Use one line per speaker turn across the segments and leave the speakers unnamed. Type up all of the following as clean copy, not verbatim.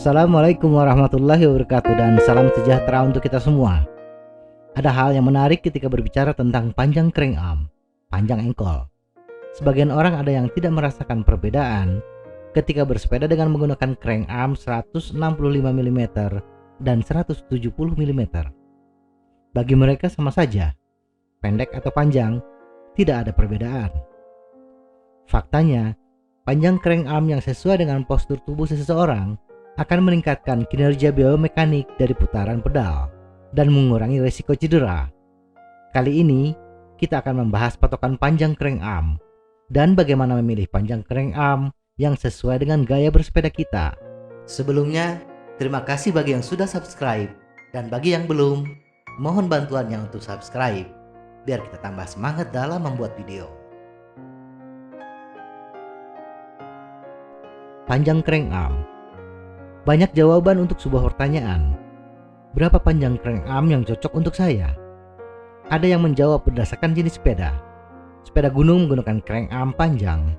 Assalamualaikum warahmatullahi wabarakatuh dan salam sejahtera untuk kita semua. Ada hal yang menarik ketika berbicara tentang panjang crank-arm, panjang engkol. Sebagian orang ada yang tidak merasakan perbedaan ketika bersepeda dengan menggunakan crank-arm 165 mm dan 170 mm. Bagi mereka sama saja, pendek atau panjang, tidak ada perbedaan. Faktanya, panjang crank-arm yang sesuai dengan postur tubuh seseorang akan meningkatkan kinerja biomekanik dari putaran pedal dan mengurangi risiko cedera. Kali ini, kita akan membahas patokan panjang crank-arm dan bagaimana memilih panjang crank-arm yang sesuai dengan gaya bersepeda kita. Sebelumnya, terima kasih bagi yang sudah subscribe, dan bagi yang belum, mohon bantuannya untuk subscribe, biar kita tambah semangat dalam membuat video. Panjang crank-arm. Banyak jawaban untuk sebuah pertanyaan. Berapa panjang crank-arm yang cocok untuk saya? Ada yang menjawab berdasarkan jenis sepeda. Sepeda gunung menggunakan crank-arm panjang.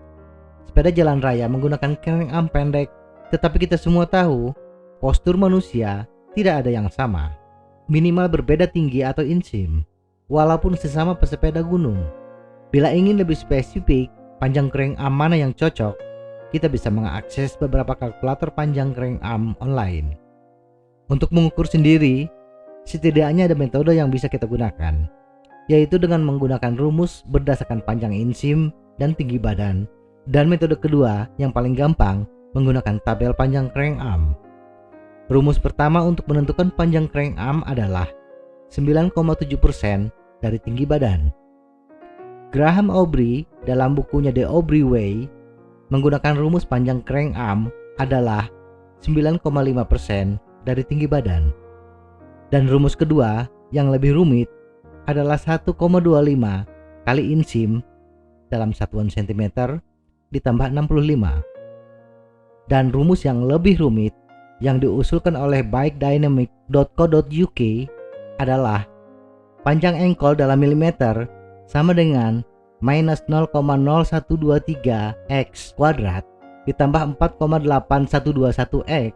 Sepeda jalan raya menggunakan crank-arm pendek. Tetapi kita semua tahu, postur manusia tidak ada yang sama. Minimal berbeda tinggi atau insim, walaupun sesama pesepeda gunung. Bila ingin lebih spesifik, panjang crank-arm mana yang cocok, kita bisa mengakses beberapa kalkulator panjang crank-arm online. Untuk mengukur sendiri, setidaknya ada metode yang bisa kita gunakan, yaitu dengan menggunakan rumus berdasarkan panjang insim dan tinggi badan, dan metode kedua yang paling gampang menggunakan tabel panjang crank-arm. Rumus pertama untuk menentukan panjang crank-arm adalah 9,7% dari tinggi badan. Graham Aubrey dalam bukunya The Aubrey Way menggunakan rumus panjang crank-arm adalah 9,5% dari tinggi badan. Dan rumus kedua yang lebih rumit adalah 1,25 kali insim dalam satuan cm ditambah 65. Dan rumus yang lebih rumit yang diusulkan oleh bikeDynamic.co.uk adalah panjang engkol dalam milimeter sama dengan minus 0,0123 X kuadrat ditambah 4,8121 X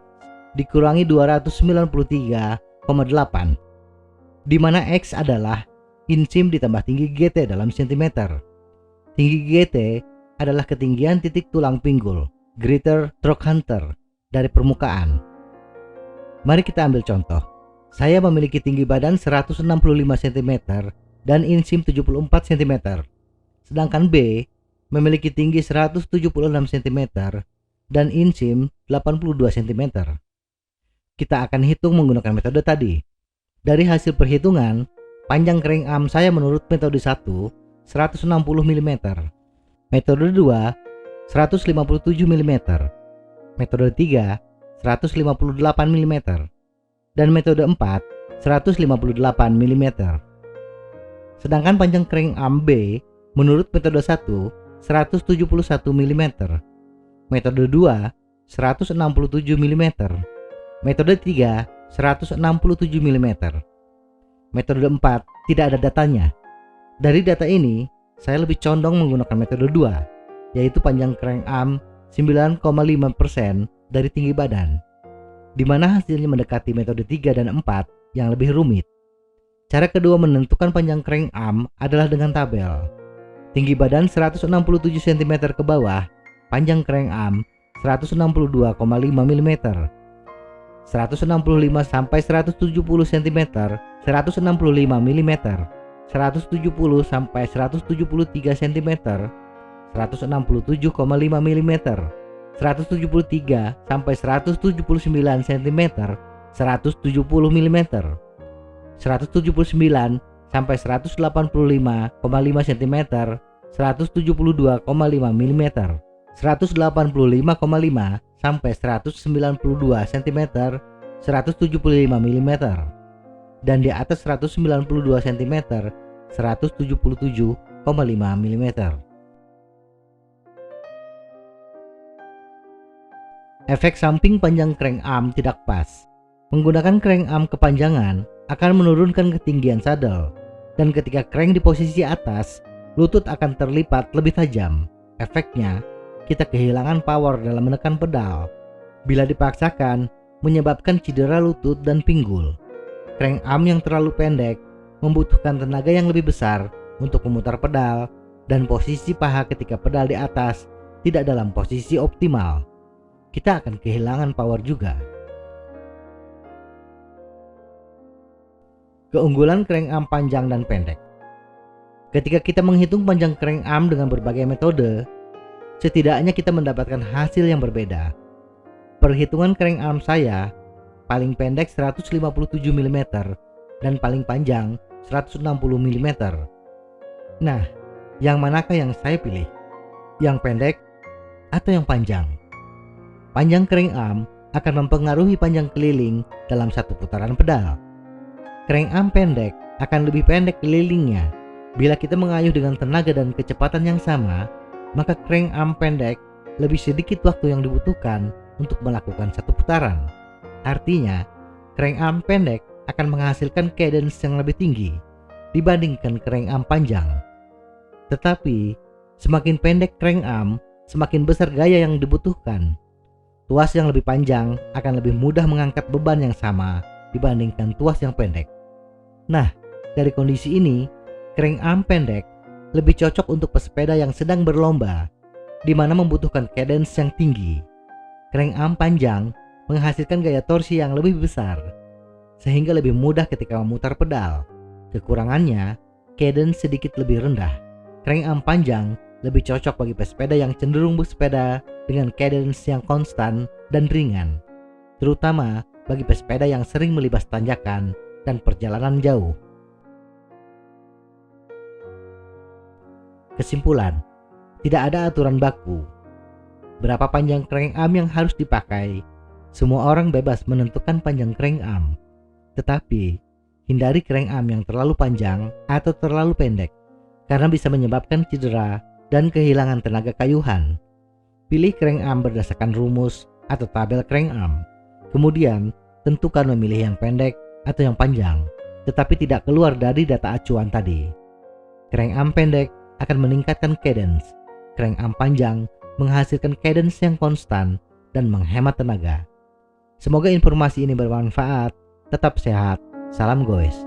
dikurangi 293,8, di mana X adalah insim ditambah tinggi GT dalam cm. Tinggi GT adalah ketinggian titik tulang pinggul, Greater Trochanter, dari permukaan. Mari kita ambil contoh. Saya memiliki tinggi badan 165 cm dan insim 74 cm. Sedangkan B memiliki tinggi 176 cm dan insim 82 cm. Kita akan hitung menggunakan metode tadi. Dari hasil perhitungan, panjang crank-arm saya menurut metode 1, 160 mm. Metode 2, 157 mm. Metode 3, 158 mm. Dan metode 4, 158 mm. Sedangkan panjang crank-arm B menurut metode 1, 171 mm. Metode 2, 167 mm. Metode 3, 167 mm. Metode 4 tidak ada datanya. Dari data ini, saya lebih condong menggunakan metode 2, yaitu panjang crank-arm 9,5% dari tinggi badan, di mana hasilnya mendekati metode 3 dan 4 yang lebih rumit. Cara kedua menentukan panjang crank-arm adalah dengan tabel. Tinggi badan 167 cm ke bawah, panjang crank-arm 162,5 mm. 165 sampai 170 cm 165 mm. 170 sampai 173 cm 167,5 mm. 173 sampai 179 cm 170 mm. 179 sampai 185,5 cm 172,5 mm. 185,5 sampai 192 cm 175 mm. Dan di atas 192 cm 177,5 mm. Efek samping panjang crank-arm tidak pas. Menggunakan crank-arm kepanjangan akan menurunkan ketinggian sadel, dan ketika crank di posisi atas, lutut akan terlipat lebih tajam. Efeknya, kita kehilangan power dalam menekan pedal. Bila dipaksakan, menyebabkan cedera lutut dan pinggul. Crank arm yang terlalu pendek membutuhkan tenaga yang lebih besar untuk memutar pedal, dan posisi paha ketika pedal di atas tidak dalam posisi optimal. Kita akan kehilangan power juga. Keunggulan crank arm panjang dan pendek. Ketika kita menghitung panjang crank arm dengan berbagai metode, setidaknya kita mendapatkan hasil yang berbeda. Perhitungan crank arm saya, paling pendek 157 mm dan paling panjang 160 mm. Nah, yang manakah yang saya pilih? Yang pendek atau yang panjang? Panjang crank arm akan mempengaruhi panjang keliling dalam satu putaran pedal. Crank arm pendek akan lebih pendek kelilingnya. Bila kita mengayuh dengan tenaga dan kecepatan yang sama, maka crank arm pendek lebih sedikit waktu yang dibutuhkan untuk melakukan satu putaran. Artinya, crank arm pendek akan menghasilkan cadence yang lebih tinggi dibandingkan crank arm panjang. Tetapi, semakin pendek crank arm, semakin besar gaya yang dibutuhkan. Tuas yang lebih panjang akan lebih mudah mengangkat beban yang sama dibandingkan tuas yang pendek. Nah, dari kondisi ini, crank arm pendek lebih cocok untuk pesepeda yang sedang berlomba, di mana membutuhkan cadence yang tinggi. Crank arm panjang menghasilkan gaya torsi yang lebih besar, sehingga lebih mudah ketika memutar pedal. Kekurangannya, cadence sedikit lebih rendah. Crank arm panjang lebih cocok bagi pesepeda yang cenderung bersepeda dengan cadence yang konstan dan ringan, terutama bagi pesepeda yang sering melibas tanjakan dan perjalanan jauh. Kesimpulan, tidak ada aturan baku. Berapa panjang crank arm yang harus dipakai? Semua orang bebas menentukan panjang crank arm. Tetapi, hindari crank arm yang terlalu panjang atau terlalu pendek, karena bisa menyebabkan cedera dan kehilangan tenaga kayuhan. Pilih crank arm berdasarkan rumus atau tabel crank arm. Kemudian, tentukan memilih yang pendek atau yang panjang, tetapi tidak keluar dari data acuan tadi. Crank arm pendek akan meningkatkan cadence. Crank arm panjang menghasilkan cadence yang konstan dan menghemat tenaga. Semoga informasi ini bermanfaat. Tetap sehat. Salam goes.